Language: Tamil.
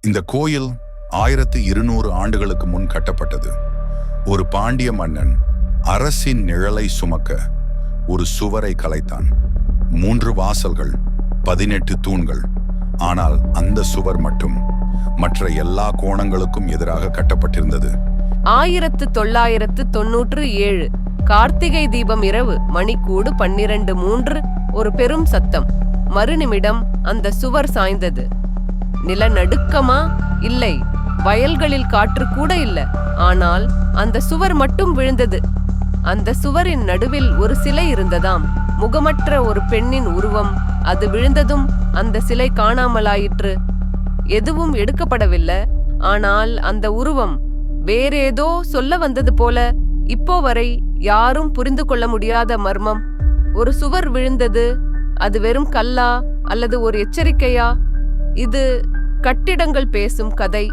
இந்த கோயில் 1200 ஆண்டுகளுக்கு முன் கட்டப்பட்டது. ஒரு பாண்டிய மன்னன் அரசின் நிழலை சுமக்க ஒரு சுவரை கலைத்தான். 3 வாசல்கள், 18 தூண்கள். ஆனால் அந்த சுவர் மட்டும் மற்ற எல்லா கோணங்களுக்கும் எதிராக கட்டப்பட்டிருந்தது. 1997 கார்த்திகை தீபம் இரவு, மணிக்கூடு 12:03. ஒரு பெரும் சத்தம். மறுநிமிடம் அந்த சுவர் சாய்ந்தது. நிலநடுக்கமா? இல்லை, வயல்களில் காற்று கூட இல்ல. ஆனால் அந்த சுவர் மட்டும் விழுந்தது. அந்த சுவரின் நடுவில் ஒரு சிலை இருந்ததாம். முகமற்ற ஒரு பெண்ணின் உருவம். அது விழுந்ததும் அந்த சிலை காணாமலாயிற்று. எதுவும் எடுக்கப்படவில்லை. ஆனால் அந்த உருவம் வேறேதோ சொல்ல வந்தது போல. இப்போ வரை யாரும் புரிந்து கொள்ள முடியாத மர்மம். ஒரு சுவர் விழுந்தது. அது வெறும் கல்லா அல்லது ஒரு எச்சரிக்கையா? இது கட்டிடங்கள் பேசும் கதை.